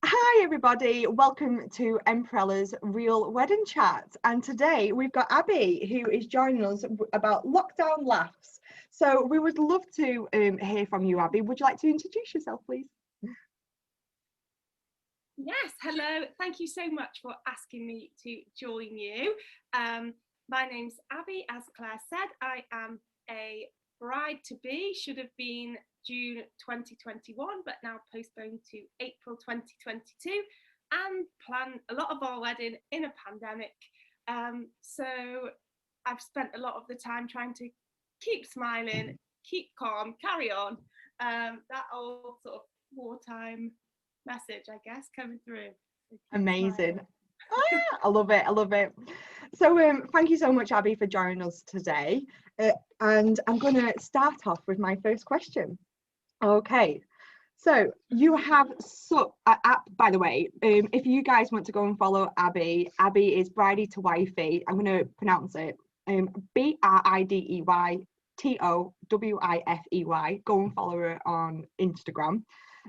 Hi everybody, welcome to Emprella's Real Wedding Chat, and today we've got Abby who is joining us about lockdown laughs. So we would love to hear from you, Abby. Would you like to introduce yourself, please? Yes, hello. Thank you so much for asking me to join you. My name's Abby, as Claire said. I am a bride-to-be, should have been June 2021, but now postponed to April 2022, and plan a lot of our wedding in a pandemic. So I've spent a lot of the time trying to keep smiling, keep calm, carry on. That old sort of wartime message, I guess, coming through. Amazing. I love it. I love it. So thank you so much, Abby, for joining us today. And I'm going to start off with my first question. Okay. So you have by the way, if you guys want to go and follow Abby is Bridey to Wifey. I'm going to pronounce it BRIDEYTOWIFEY. Go and follow her on Instagram.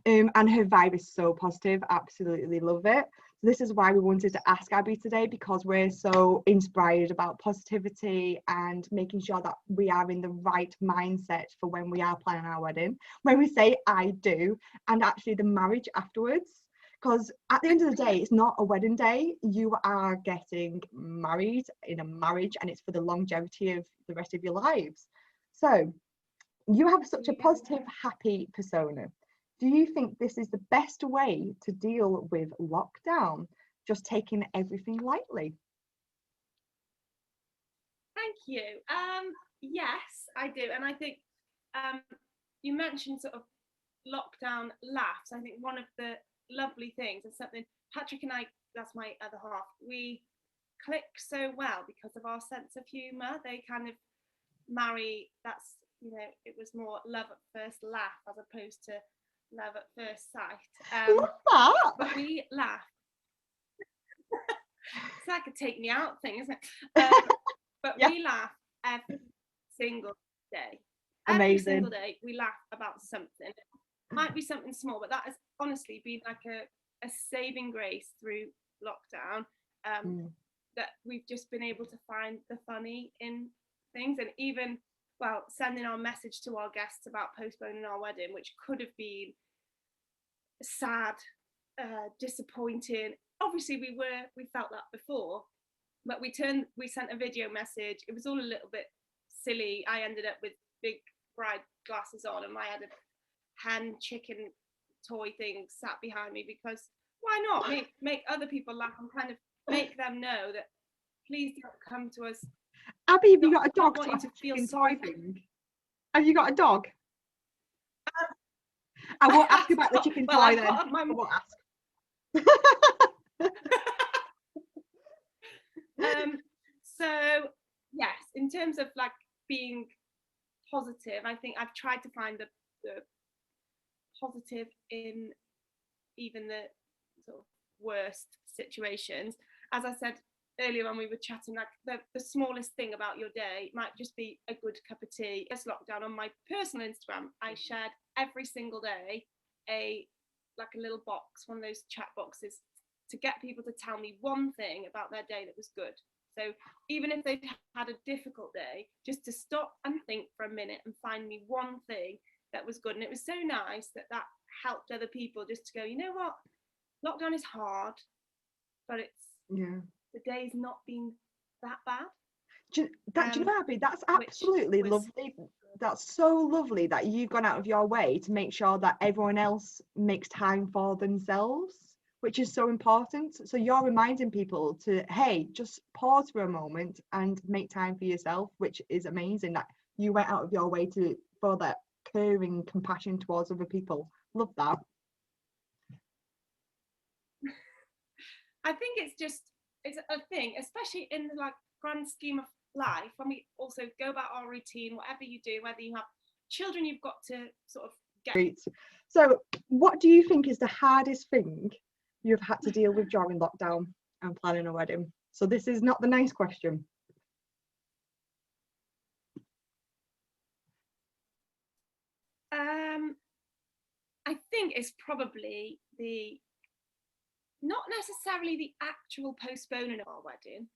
And her vibe is so positive. Absolutely love it. So this is why we wanted to ask Abby today, because we're so inspired about positivity and making sure that we are in the right mindset for when we are planning our wedding, when we say I do, and actually the marriage afterwards. Because at the end of the day, it's not a wedding day. You are getting married in a marriage, and it's for the longevity of the rest of your lives. So you have such a positive, happy persona. Do you think this is the best way to deal with lockdown? Just taking everything lightly? Thank you. Yes, I do. And I think you mentioned sort of lockdown laughs. I think one of the lovely things is something Patrick and I, that's my other half, we click so well because of our sense of humour. They kind of marry, that's, it was more love at first laugh as opposed to love at first sight. Love that. But we laugh. It's like a take me out thing, isn't it? But yeah. We laugh every single day. Every single day we laugh about something. It might be something small, but that has honestly been like a saving grace through lockdown. That we've just been able to find the funny in things, and even sending our message to our guests about postponing our wedding, which could have been sad, disappointing. Obviously we felt that before, but we sent a video message. It was all a little bit silly. I ended up with big bride glasses on, and I had a hen chicken toy thing sat behind me, because why not make other people laugh and kind of make them know that please don't come to us. Abby, have you got a dog to feel sorry thing? Have you got a dog? I won't ask about the chicken toy then. I won't ask. So yes, in terms of like being positive, I think I've tried to find the positive in even the sort of worst situations. As I said earlier when we were chatting, like the smallest thing about your day might just be a good cup of tea. This lockdown, on my personal Instagram, I shared every single day a little box, one of those chat boxes, to get people to tell me one thing about their day that was good. So even if they'd had a difficult day, just to stop and think for a minute and find me one thing that was good. And it was so nice that helped other people just to go, you know what, lockdown is hard, but the day's not been that bad. Do you know, Abby, that's absolutely lovely. That's so lovely that you've gone out of your way to make sure that everyone else makes time for themselves, which is so important. So you're reminding people to, hey, just pause for a moment and make time for yourself, which is amazing that you went out of your way for that caring compassion towards other people. Love that. I think it's a thing, especially in the grand scheme of life, when we also go about our routine, whatever you do, whether you have children, you've got to sort of get. Great. So what do you think is the hardest thing you've had to deal with during lockdown and planning a wedding? So this is not the nice question. I think it's probably the not necessarily the actual postponing of our wedding,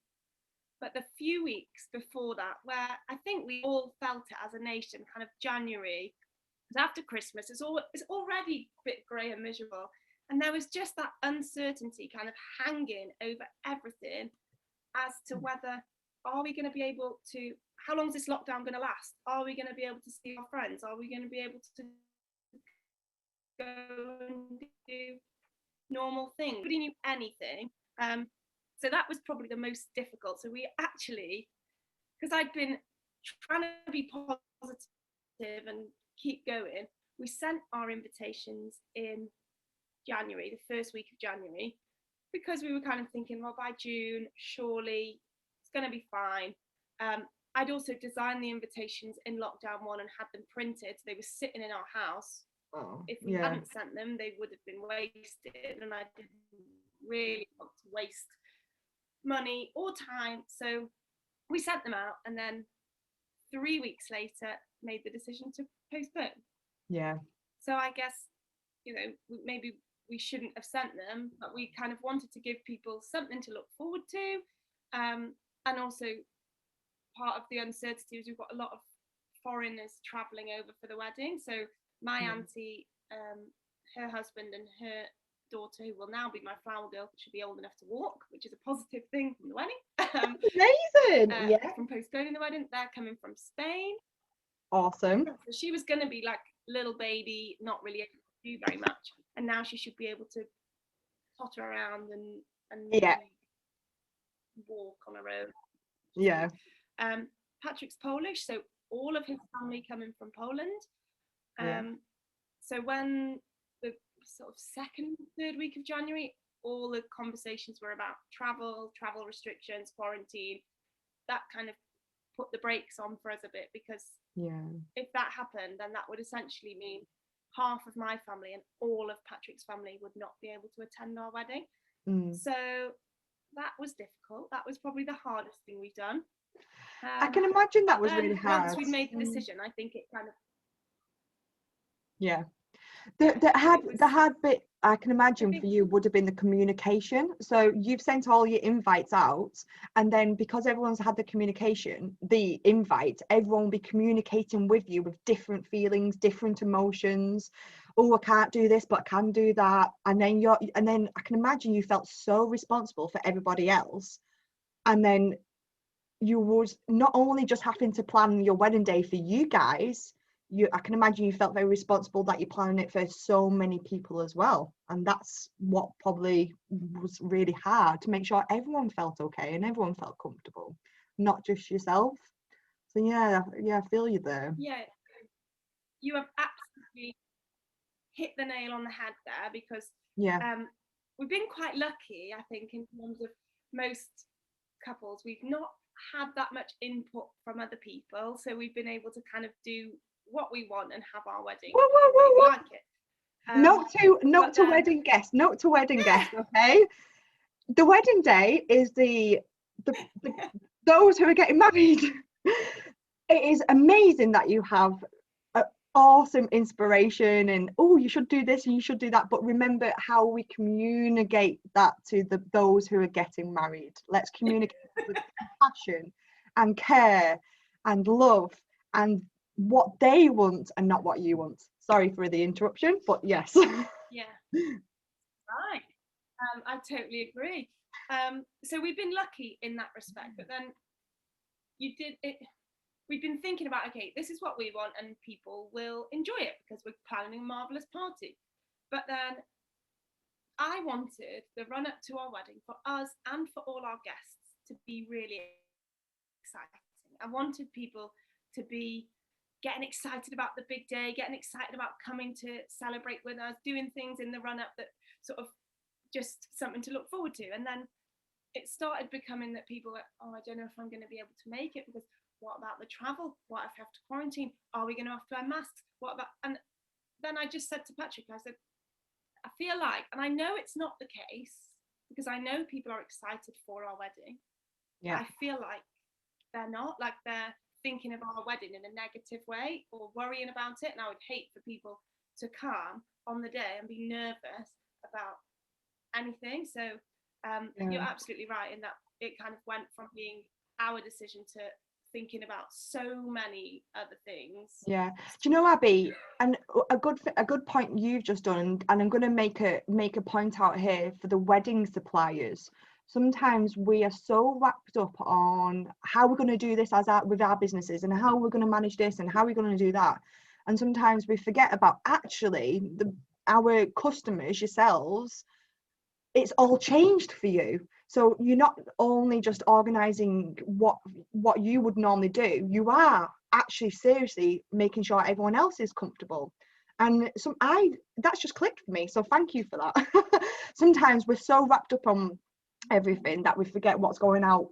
but the few weeks before that, where I think we all felt it as a nation, kind of January, after Christmas, it's already a bit grey and miserable. And there was just that uncertainty kind of hanging over everything as to whether, are we going to be able to, how long is this lockdown going to last? Are we going to be able to see our friends? Are we going to be able to go and do normal things? Nobody knew anything. So that was probably the most difficult. So we actually, because I'd been trying to be positive and keep going, we sent our invitations in January, the first week of January, because we were kind of thinking, well, by June, surely it's going to be fine. I'd also designed the invitations in lockdown 1 and had them printed. They were sitting in our house. If we hadn't sent them, they would have been wasted, and I didn't really want to waste money or time. So we sent them out, and then 3 weeks later made the decision to postpone. So I guess, you know, maybe we shouldn't have sent them, but we kind of wanted to give people something to look forward to. And also part of the uncertainty is we've got a lot of foreigners traveling over for the wedding. So my auntie, her husband and her daughter, who will now be my flower girl, should be old enough to walk, which is a positive thing from the wedding. Amazing. From postponing the wedding, they're coming from Spain. Awesome. So she was going to be like little baby, not really able to do very much, and now she should be able to totter around and walk on her own. Patrick's Polish, so all of his family coming from Poland. So when the sort of second, third week of January, all the conversations were about travel restrictions, quarantine. That kind of put the brakes on for us a bit, because if that happened, then that would essentially mean half of my family and all of Patrick's family would not be able to attend our wedding. So that was difficult. That was probably the hardest thing we've done. I can imagine that was really hard. Once we'd made the decision, I think it kind of the hard bit, I can imagine, for you would have been the communication. So you've sent all your invites out, and then because everyone's had the invite, everyone will be communicating with you with different feelings, different emotions. Oh, I can't do this, but I can do that. And then I can imagine you felt so responsible for everybody else. And then you would not only just having to plan your wedding day for you guys, I can imagine you felt very responsible that you're planning it for so many people as well. And that's what probably was really hard, to make sure everyone felt okay and everyone felt comfortable, not just yourself. So I feel you there. Yeah, you have absolutely hit the nail on the head there, because we've been quite lucky, I think, in terms of most couples. We've not had that much input from other people, so we've been able to kind of do what we want and have our wedding. Whoa. Like it. Note to wedding guests, okay? The wedding day is the those who are getting married. It is amazing that you have awesome inspiration and you should do this and you should do that, but remember how we communicate that to those who are getting married. Let's communicate with compassion and care and love and what they want and not what you want. Sorry for the interruption, but yes. Yeah, right. I totally agree. So we've been lucky in that respect, but then we've been thinking about, okay, this is what we want and people will enjoy it because we're planning a marvelous party. But then I wanted the run up to our wedding for us and for all our guests to be really exciting. I wanted people to be getting excited about the big day, getting excited about coming to celebrate with us, doing things in the run up that sort of just something to look forward to. And then it started becoming that people were, I don't know if I'm going to be able to make it, because what about the travel? What if I have to quarantine? Are we going to have to wear masks? What about? And then I just said to Patrick, I said, I feel like, and I know it's not the case, because I know people are excited for our wedding. I feel like they're not, like they're thinking of our wedding in a negative way or worrying about it. And I would hate for people to come on the day and be nervous about anything. So you're absolutely right in that it kind of went from being our decision to thinking about so many other things. Yeah. Do you know, Abby, and a good point you've just done, and I'm going to make a point out here for the wedding suppliers. Sometimes we are so wrapped up on how we're going to do this with our businesses, and how we're going to manage this, and how we're going to do that, and sometimes we forget about actually our customers, yourselves. It's all changed for you. So you're not only just organizing what you would normally do, you are actually seriously making sure everyone else is comfortable. And that's just clicked for me. So thank you for that. Sometimes we're so wrapped up on everything that we forget what's going on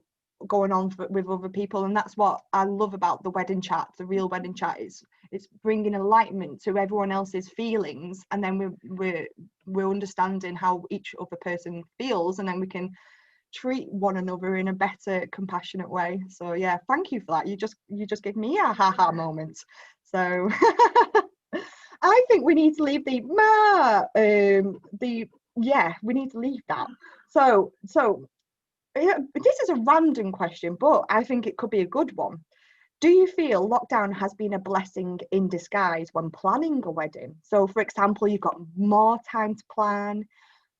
with other people, and that's what I love about the wedding chat. The real wedding chat is it's bringing enlightenment to everyone else's feelings, and then we're understanding how each other person feels, and then we can treat one another in a better, compassionate way. So yeah, thank you for that. You just give me a ha moment. So I think we need to leave we need to leave that. So this is a random question, but I think it could be a good one. Do you feel lockdown has been a blessing in disguise when planning a wedding? So for example, you've got more time to plan,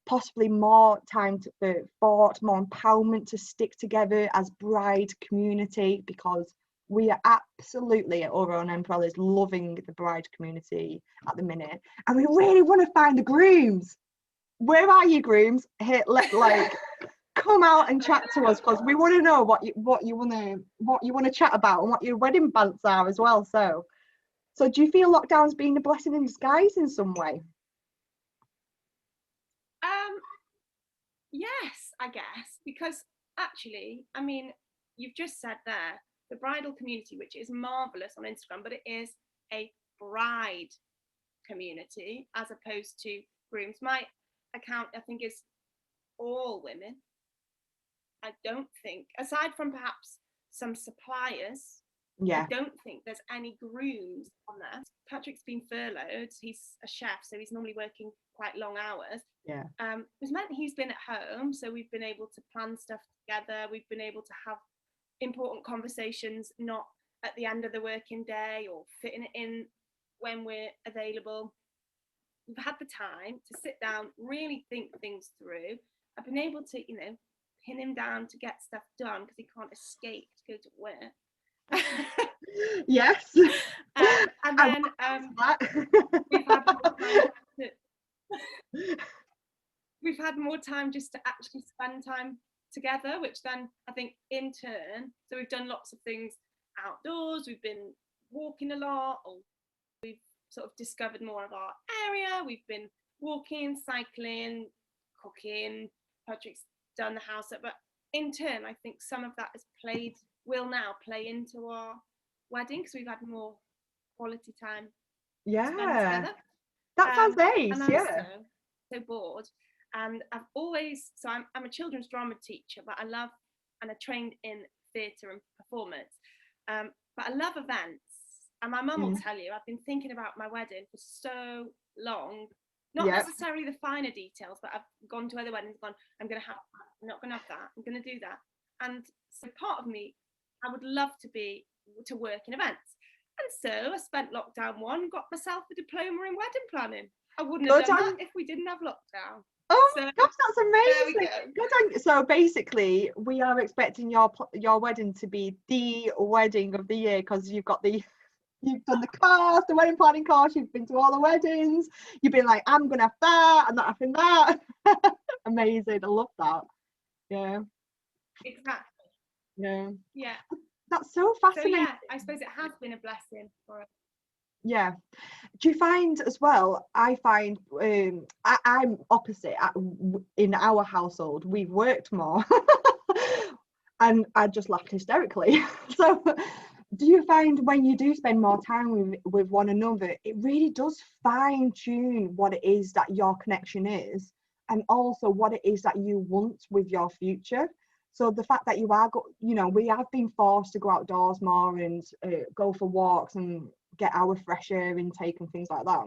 possibly more time for thought, more empowerment to stick together as bride community, because we are absolutely at Over on Umbrellas loving the bride community at the minute, and we really want to find the grooms. Where are you, grooms? Here, come out and chat to us, because we want to know what you want to chat about, and what your wedding bants are as well. So do you feel lockdown's been a blessing in disguise in some way? Yes, I guess, because actually, I mean, you've just said there, the bridal community, which is marvelous on Instagram, but it is a bride community as opposed to grooms. My account, I think, is all women. I don't think, aside from perhaps some suppliers, I don't think there's any grooms on there. Patrick's been furloughed. He's a chef, so he's normally working quite long hours. It's meant he's been at home, so we've been able to plan stuff together. We've been able to have important conversations, not at the end of the working day or fitting it in when we're available. We've had the time to sit down, really think things through. I've been able to, pin him down to get stuff done because he can't escape to go to work. Yes. And then we've had more time just to actually spend time together, which then I think in turn, so we've done lots of things outdoors, we've been walking a lot, or we've sort of discovered more of our area, we've been walking, cycling, cooking. Patrick's done the house up, but in turn I think some of that will now play into our wedding, because we've had more quality time spent together. That sounds nice. And I'm so bored, and I'm a children's drama teacher, but I love, and I trained in theatre and performance, but I love events, and my mum will tell you I've been thinking about my wedding for so long, not necessarily the finer details, but I've gone to other weddings, I'm not gonna have that, I'm gonna do that. And so part of me, I would love to work in events, and so I spent lockdown 1, got myself a diploma in wedding planning. I wouldn't have done that if we didn't have lockdown. Oh my gosh, that's amazing. Good on. So basically we are expecting your wedding to be the wedding of the year, because you've done the course, the wedding planning course, you've been to all the weddings, you've been like, I'm gonna have that, I'm not having that. Amazing. I love that. Yeah, exactly. Yeah, that's so fascinating. So I suppose it has been a blessing for us. Yeah. Do you find as well, I find I'm opposite. In our household we've worked more and I just laughed hysterically. So do you find when you do spend more time with one another, it really does fine tune what it is that your connection is, and also what it is that you want with your future? So the fact that we have been forced to go outdoors more and go for walks and get our fresh air intake and things like that.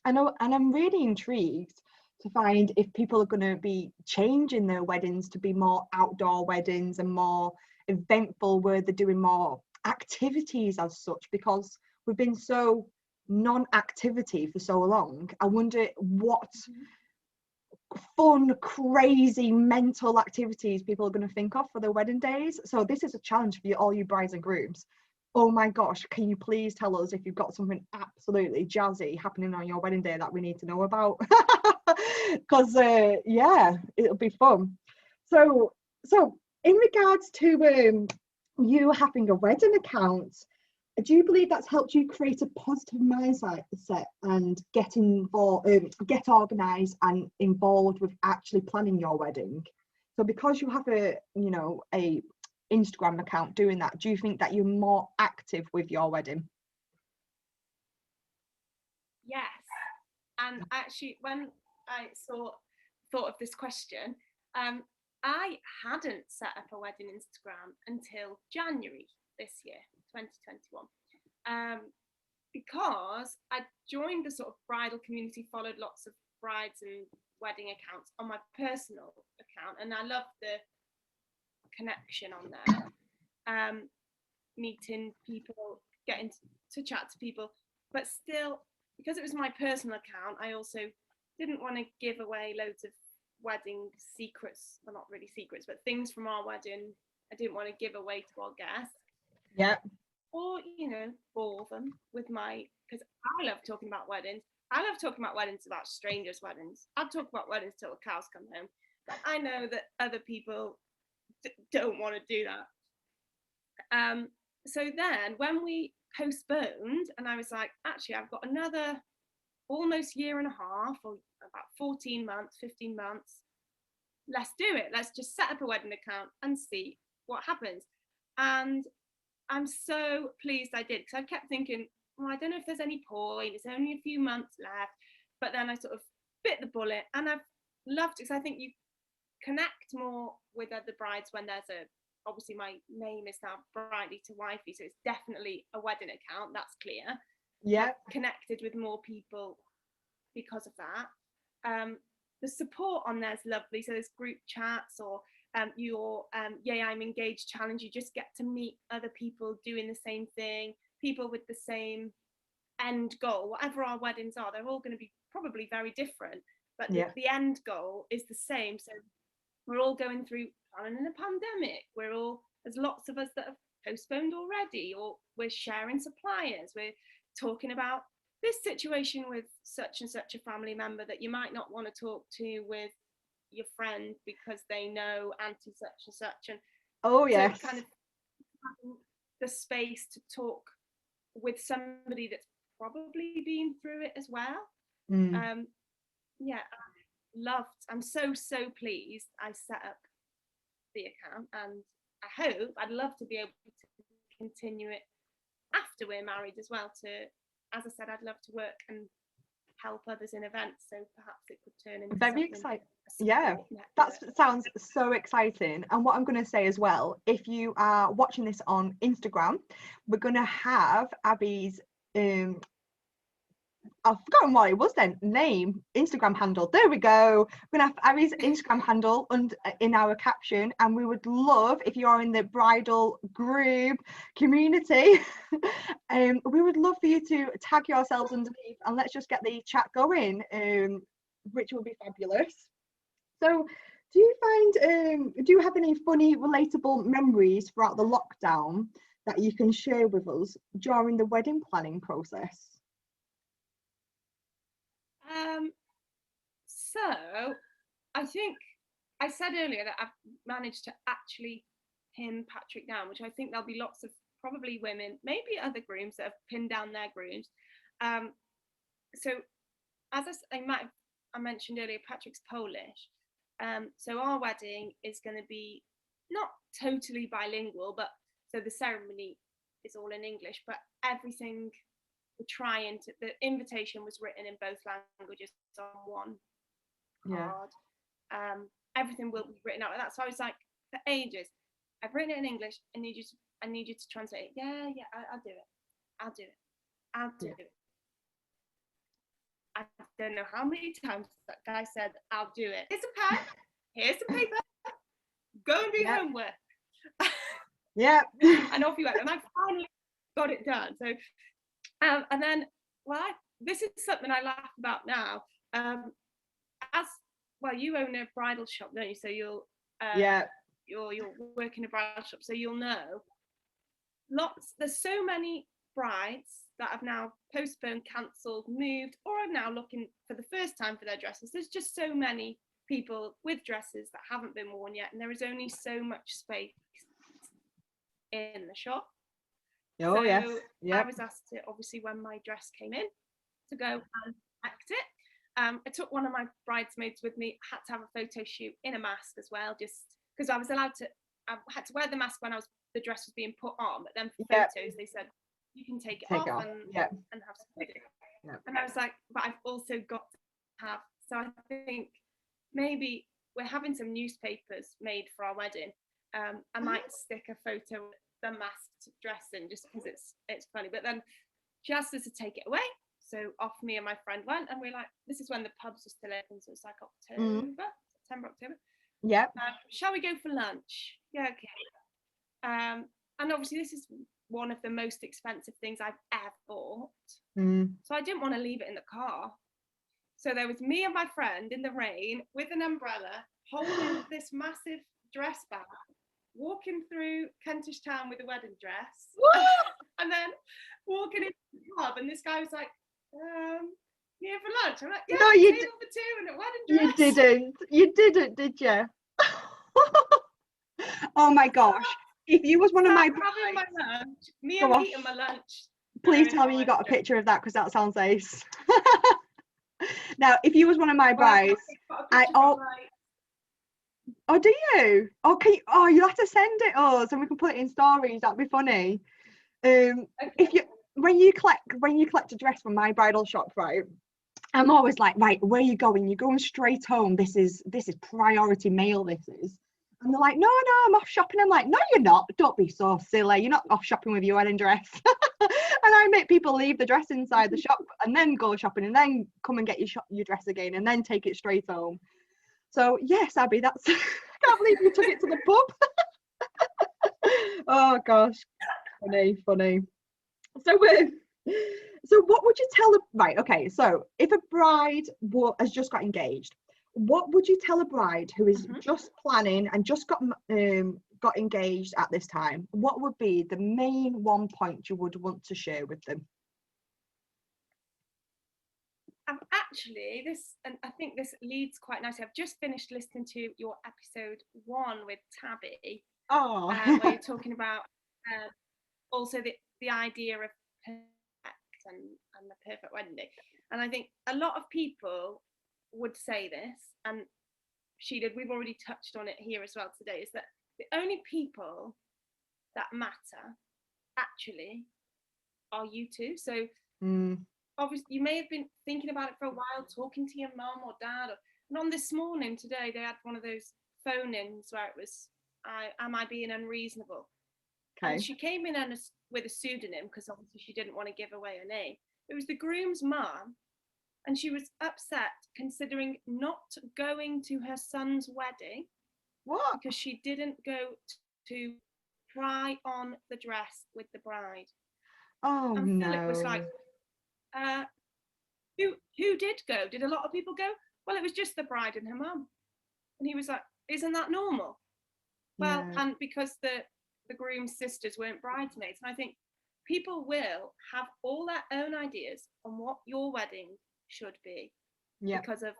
And I'm really intrigued to find if people are going to be changing their weddings to be more outdoor weddings and more eventful, where they're doing more activities as such, because we've been so non-activity for so long. I wonder what fun, crazy, mental activities people are going to think of for their wedding days. So this is a challenge for you, all you brides and grooms. Oh my gosh, can you please tell us if you've got something absolutely jazzy happening on your wedding day that we need to know about? Because yeah, it'll be fun. So in regards to you having a wedding account, do you believe that's helped you create a positive mindset and get organized and involved with actually planning your wedding? So because you have a Instagram account doing that, do you think that you're more active with your wedding? Yes. And actually, when I thought of this question, I hadn't set up a wedding Instagram until January this year, 2021, because I joined the sort of bridal community, followed lots of brides and wedding accounts on my personal account, and I loved the connection on there, meeting people, getting to chat to people, but still, because it was my personal account, I also didn't want to give away loads of wedding secrets, well, not really secrets, but things from our wedding I didn't want to give away to our guests. Yeah. Or, bore them with because I love talking about weddings. I love talking about weddings about strangers' weddings. I'll talk about weddings till the cows come home. But I know that other people don't want to do that. So then when we postponed, and I was like, actually, I've got another almost year and a half, or about 14 months, 15 months. Let's do it. Let's just set up a wedding account and see what happens. And I'm so pleased I did, because I kept thinking, well, I don't know if there's any point. It's only a few months left. But then I sort of bit the bullet, and I've loved it, because I think you connect more with other brides when there's obviously my name is now Bridey to Wifey, so it's definitely a wedding account, that's clear. Yeah. I've connected with more people because of that. The support on there is lovely. So there's group chats, or your Yay I'm Engaged challenge. You just get to meet other people doing the same thing, people with the same end goal. Whatever our weddings are, they're all going to be probably very different, but the end goal is the same. So we're all going through planning in a pandemic. There's lots of us that have postponed already, or we're sharing suppliers. We're talking about this situation with such and such a family member that you might not want to talk to with your friend because they know auntie such and such. And oh yes, so kind of having the space to talk with somebody that's probably been through it as well. I'm so pleased I set up the account, and I'd love to be able to continue it after we're married as well. As I said, I'd love to work and help others in events, so perhaps it could turn into very exciting. Yeah, that sounds so exciting. And what I'm going to say as well, if you are watching this on Instagram, we're going to have Abby's I've forgotten what it was then. Instagram handle. There we go. We're gonna have Abby's Instagram handle in our caption, and we would love, if you are in the bridal group community, we would love for you to tag yourselves underneath, and let's just get the chat going, which will be fabulous. So, do you have any funny, relatable memories throughout the lockdown that you can share with us during the wedding planning process? So I think I said earlier that I've managed to actually pin Patrick down, which I think there'll be lots of probably women, maybe other grooms, that have pinned down their grooms. So as I mentioned earlier, Patrick's Polish. So our wedding is going to be not totally bilingual, but so the ceremony is all in English, but everything the invitation was written in both languages on one card. Everything will be written out like that. So I was like, for ages, I've written it in English. I need you to translate it. Yeah, I'll do it. I don't know how many times that guy said, I'll do it. Here's a pen, here's some paper, go and do homework. Yeah. And off he went. And I finally got it done. So, and then, this is something I laugh about now. You own a bridal shop, don't you? So you'll work in a bridal shop, so you'll know. There's so many brides that have now postponed, cancelled, moved, or are now looking for the first time for their dresses. There's just so many people with dresses that haven't been worn yet, and there is only so much space in the shop. Oh, yes. I was asked to, obviously, when my dress came in, to go and select it. I took one of my bridesmaids with me. I had to have a photo shoot in a mask as well, just because I had to wear the mask when the dress was being put on, but then for photos they said you can take it off. And have some photos. And I was like, but I've also got to have, so I think maybe we're having some newspapers made for our wedding. I might stick a photo of the masked dress in, just because it's funny. But then she asked us to take it away, so off me and my friend went, and we're like, this is when the pubs are still open, so it's like September, October. Yeah. Shall we go for lunch? Yeah, okay. And obviously this is one of the most expensive things I've ever bought. So I didn't want to leave it in the car. So there was me and my friend in the rain with an umbrella, holding this massive dress bag, walking through Kentish Town with a wedding dress, and then walking into the pub, and this guy was like, here for lunch? I'm like, yeah, no, you table for two and a wedding dress. You didn't, did you? Oh my gosh. If you was one of my brides, me and eating my lunch. Please tell me you got a picture of that, because that sounds ace. Now, if you was one of my brides, Oh, do you? Okay. Oh, you have to send it us, and we can put it in stories. That'd be funny. Okay. If when you collect a dress from my bridal shop, right? I'm always like, right, where are you going? You're going straight home. This is priority mail. This is. And they're like, no, I'm off shopping. I'm like, no, you're not. Don't be so silly. You're not off shopping with your wedding dress. And I make people leave the dress inside the shop and then go shopping and then come and get your dress again and then take it straight home. So yes, Abby, I can't believe you took it to the pub. Oh gosh, funny. So what would you tell right? Okay, so if a bride has just got engaged, what would you tell a bride who is just planning and just got engaged at this time? What would be the main one point you would want to share with them? Actually, I think this leads quite nicely. I've just finished listening to your episode 1 with Tabby, where you're talking about also the idea of perfect and the perfect wedding day. And I think a lot of people would say this, and we've already touched on it here as well today, is that the only people that matter actually are you two. So obviously you may have been thinking about it for a while, talking to your mum or dad, and on this morning today they had one of those phone-ins where it was, am I being unreasonable? Okay. And she came in with a pseudonym because obviously she didn't want to give away her name. It was the groom's mum, and she was upset considering not going to her son's wedding. What? Because she didn't go to try on the dress with the bride. Oh, and Philip was like, who did go? Did a lot of people go? Well, it was just the bride and her mum. And he was like, isn't that normal? Well, and because the groom's sisters weren't bridesmaids. And I think people will have all their own ideas on what your wedding should be. Yeah. Because of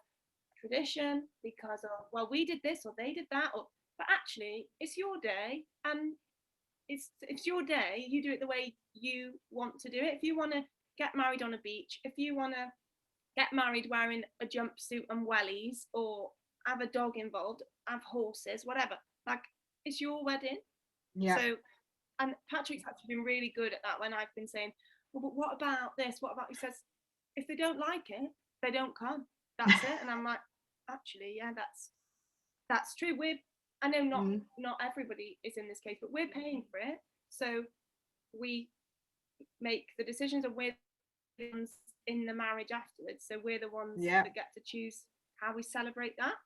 tradition, because of, well, we did this or they did that, but actually it's your day, and it's your day. You do it the way you want to do it. If you want to get married on a beach, if you want to get married wearing a jumpsuit and wellies, or have a dog involved, have horses, whatever, like, it's your wedding. Yeah. So, and Patrick's actually been really good at that when I've been saying, well, but what about this? What about, he says, if they don't like it, they don't come. That's it. And I'm like, actually, yeah, that's true. I know not everybody is in this case, but we're paying for it. So we make the decisions, and we're the ones in the marriage afterwards. So we're the ones Yeah. that get to choose how we celebrate that.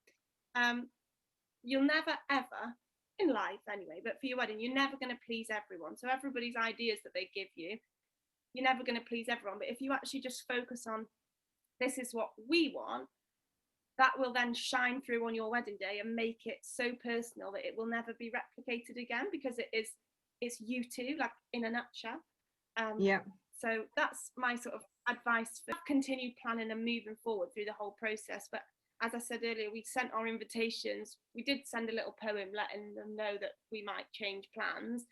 You'll never ever, in life anyway, but for your wedding, you're never going to please everyone. So everybody's ideas that they give you, you're never going to please everyone. But if you actually just focus on, this is what we want, that will then shine through on your wedding day and make it so personal that it will never be replicated again, because it's you two, like, in a nutshell. Yeah. So that's my sort of advice for continued planning and moving forward through the whole process. But as I said earlier, we sent our invitations. We did send a little poem letting them know that we might change plans.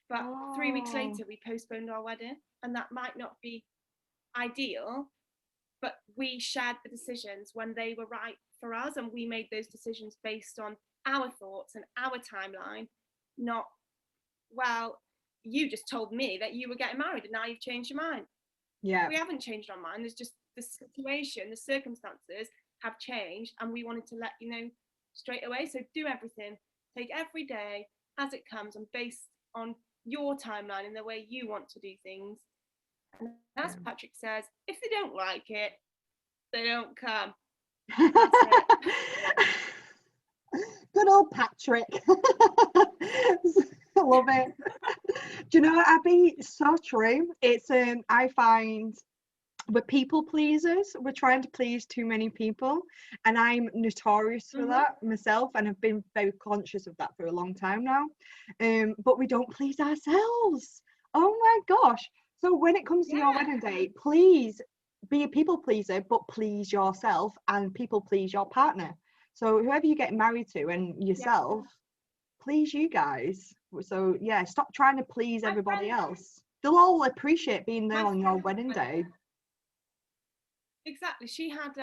But 3 weeks later, we postponed our wedding. And that might not be ideal, but we shared the decisions when they were right for us. And we made those decisions based on our thoughts and our timeline, not, well, you just told me that you were getting married and now you've changed your mind. Yeah. We haven't changed our mind. There's just the situation, the circumstances have changed, and we wanted to let you know straight away. So do everything, take every day as it comes, and based on your timeline and the way you want to do things. And as Patrick says, if they don't like it, they don't come. That's it. Good old Patrick. I love it. Do you know what, Abby? So true. It's I find we're people pleasers. We're trying to please too many people, and I'm notorious for that myself, and I've been very conscious of that for a long time now. But we don't please ourselves. Oh my gosh. So when it comes to your wedding day, please be a people pleaser, but please yourself, and people please your partner. So whoever you get married to and yourself, please you guys. So yeah, stop trying to please everybody else. They'll all appreciate being there on your wedding day. Exactly. She had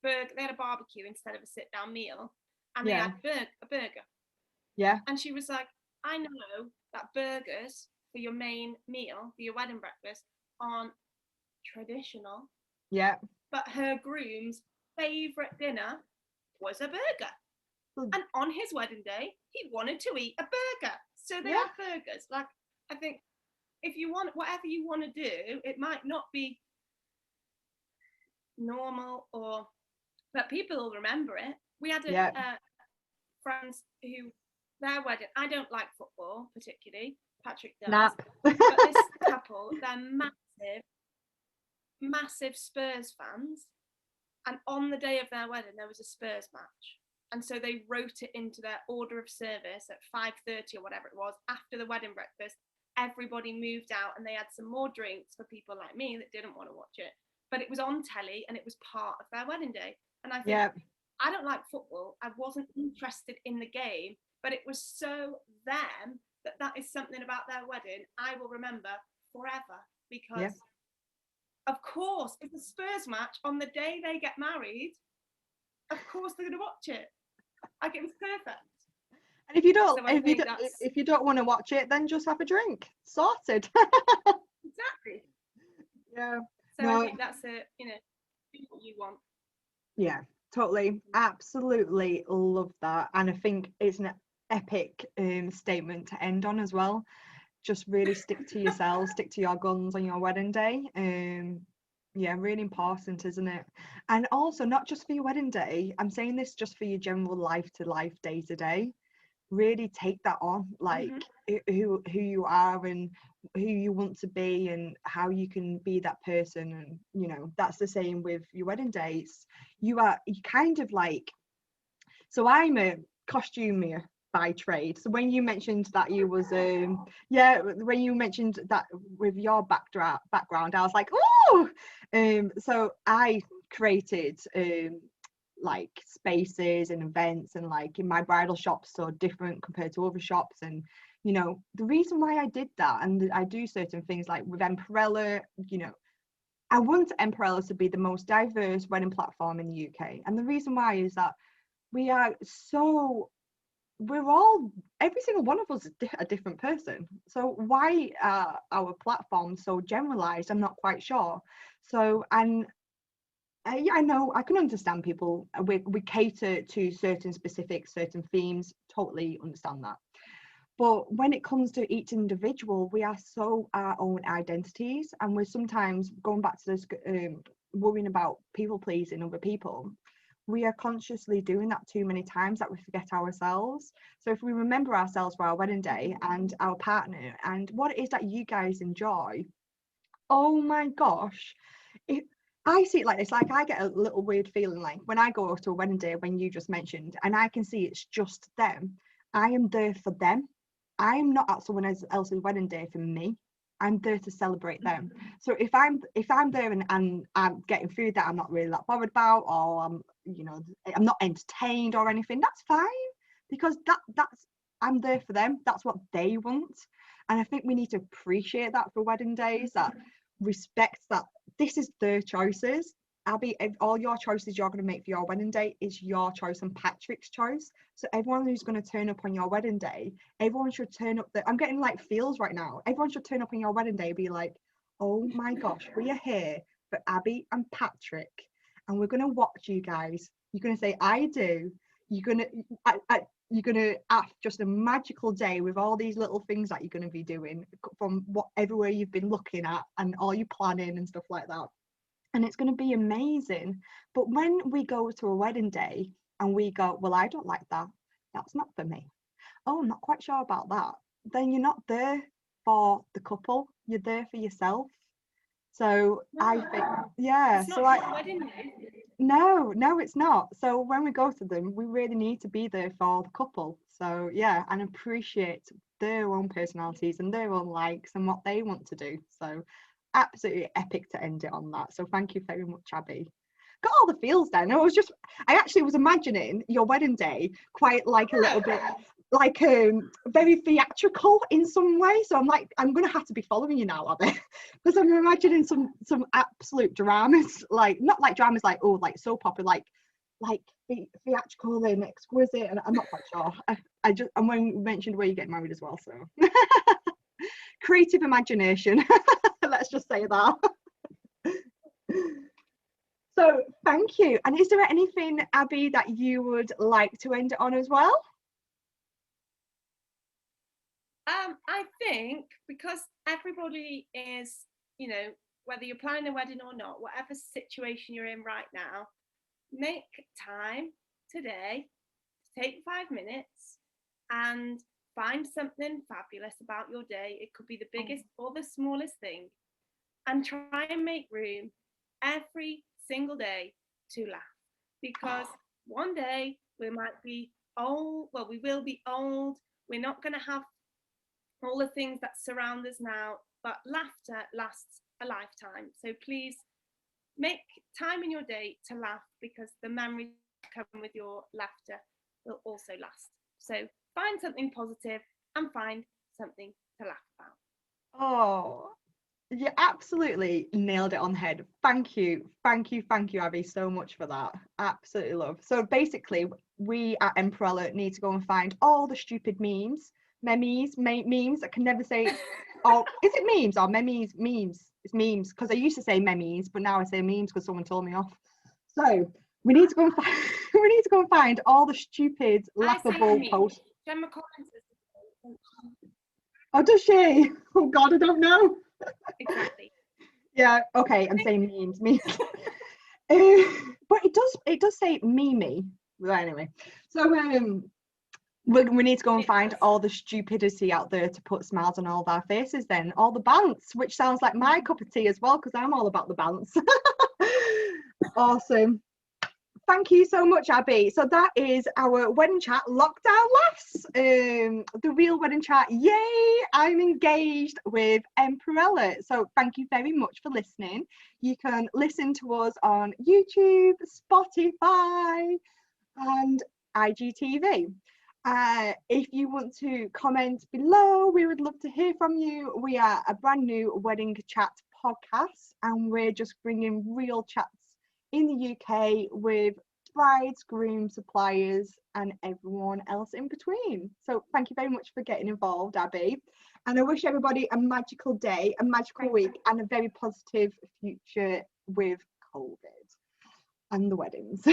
they had a barbecue instead of a sit down meal, and they had a burger. Yeah. And she was like, I know that burgers for your main meal, for your wedding breakfast, aren't traditional. Yeah. But her groom's favourite dinner was a burger. And on his wedding day, he wanted to eat a burger. So they had burgers. Like, I think if you want, whatever you want to do, it might not be normal, but people will remember it. We had friends who, their wedding, I don't like football particularly, Patrick does, but this couple, they're massive Spurs fans, and on the day of their wedding there was a Spurs match, and so they wrote it into their order of service at 5:30 or whatever it was. After the wedding breakfast, everybody moved out and they had some more drinks for people like me that didn't want to watch it, but it was on telly and it was part of their wedding day. And I think, I don't like football, I wasn't interested in the game, but it was so them that is something about their wedding I will remember forever, because of course it's a Spurs match on the day they get married, of course they're going to watch it. Like, it was perfect. And if you don't want to watch it, then just have a drink. Sorted. Exactly. Yeah. So I think that's it, do what you want. Yeah, totally. Absolutely love that. And I think it's an epic statement to end on as well. Just really stick to yourself, stick to your guns on your wedding day. Yeah, really important, isn't it? And also, not just for your wedding day, I'm saying this just for your general life to life, day to day. Really take that on, like who you are and who you want to be and how you can be that person. And that's the same with your wedding days. You kind of like, so I'm a costumier by trade. So when you mentioned that you was when you mentioned that with your background, I was like, oh, so I created like spaces and events, and like in my bridal shop's so different compared to other shops. And the reason why I did that, and I do certain things like with Emperella, I want Emperella to be the most diverse wedding platform in the UK. And the reason why is that we're all, every single one of us is a different person. So why are our platforms so generalized? I'm not quite sure. So, and I know, I can understand people, we cater to certain themes, totally understand that. But when it comes to each individual, we are so our own identities, and we're sometimes going back to this worrying about people pleasing other people. We are consciously doing that too many times that we forget ourselves. So if we remember ourselves for our wedding day and our partner and what it is that you guys enjoy, oh my gosh, if I see it like this, like I get a little weird feeling like when I go to a wedding day, when you just mentioned, and I can see it's just them, I am there for them. I am not at someone else's wedding day for me. I'm there to celebrate them. So if I'm there and I'm getting food that I'm not really that bothered about, or I'm not entertained or anything, that's fine, because that's I'm there for them. That's what they want. And I think we need to appreciate that for wedding days, that respects that this is their choices. Abby, if all your choices you're going to make for your wedding day is your choice and Patrick's choice. So everyone who's going to turn up on your wedding day, everyone should turn up I'm getting like feels right now. Everyone should turn up on your wedding day and be like, oh my gosh, we are here for Abby and Patrick, and we're going to watch you guys. You're going to say, I do. You're going to have just a magical day with all these little things that you're going to be doing from everywhere you've been looking at and all your planning and stuff like that. And it's going to be amazing. But when we go to a wedding day and we go, well, I don't like that, that's not for me, oh, I'm not quite sure about that, then you're not there for the couple, you're there for yourself. So no, I think, yeah, it's so I wedding day. No, it's not. So when we go to them, we really need to be there for the couple. So yeah, and appreciate their own personalities and their own likes and what they want to do. So absolutely epic to end it on that. So thank you very much, Abby. Got all the feels then. I actually was imagining your wedding day quite like a little bit like very theatrical in some way. So I'm like, I'm gonna have to be following you now, Abby, because I'm imagining some absolute dramas, like not like dramas like like soap opera, like theatrical and exquisite, and I'm not quite sure. I just, and when you mentioned where you get married as well, so creative imagination. Let's just say that. So thank you. And is there anything, Abby, that you would like to end it on as well? I think because everybody is, whether you're planning a wedding or not, whatever situation you're in right now, make time today to take 5 minutes and find something fabulous about your day. It could be the biggest or the smallest thing, and try and make room every single day to laugh, because one day we might be old, well, we will be old, we're not going to have all the things that surround us now, but laughter lasts a lifetime. So please make time in your day to laugh, because the memories that come with your laughter will also last. So find something positive and find something to laugh about. Oh, you absolutely nailed it on the head. Thank you, Abby, so much for that. Absolutely love. So basically, we at Emperella need to go and find all the stupid memes that can never say. Oh, is it memes or memes? Memes. It's memes, because I used to say memes, but now I say memes because someone told me off. So we need to go and find. We need to go and find all the stupid, laughable posts. Gemma Collins. Oh, does she? Oh God, I don't know. Exactly. Yeah. Okay. I'm saying memes. But it does say Mimi. Well, anyway, so we need to go and find all the stupidity out there to put smiles on all of our faces. Then all the bounce, which sounds like my cup of tea as well, because I'm all about the bounce. Awesome. Thank you so much, Abby. So that is our wedding chat lockdown laughs. The real wedding chat. Yay! I'm engaged with Emperella. So thank you very much for listening. You can listen to us on YouTube, Spotify, and IGTV. If you want to comment below, we would love to hear from you. We are a brand new wedding chat podcast, and we're just bringing real chats in the UK with brides, grooms, suppliers, and everyone else in between. So thank you very much for getting involved, Abby. And I wish everybody a magical day, a magical week, and a very positive future with COVID and the weddings.